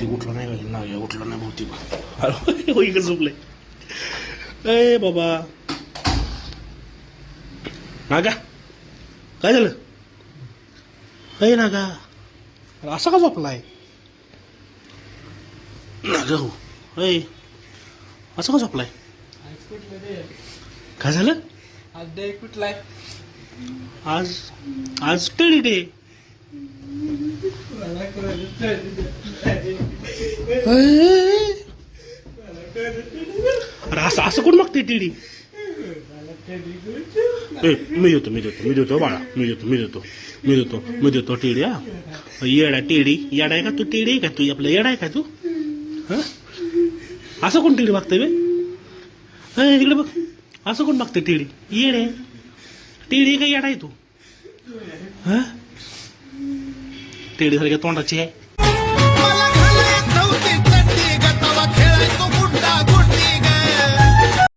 बहुतेक उठलं नाही पाहिजे नाग्या उठलं नाही बहुतेक अरे हो इकडे झोपलंय ए बाबा नागा काय झालं अय नागा अरे असा का झोपलाय नागा हो अय असं का झोपलाय काय झालं कुठलाय आज आज टेडी डे अरे असं असं कोण मागते टेडी मी देतो बाळा मी देतो टेडी हा येडा टेडी येडा आहे का तू टेडी आहे का तू आपलं येडा आहे का तू हा असं कोण टेडी मागतंय बे इकडे बघ असं कोण मागतंय टेडी येडे टेडी का येडा आहे तू हा टेडी सारख्या तोंडाची आहे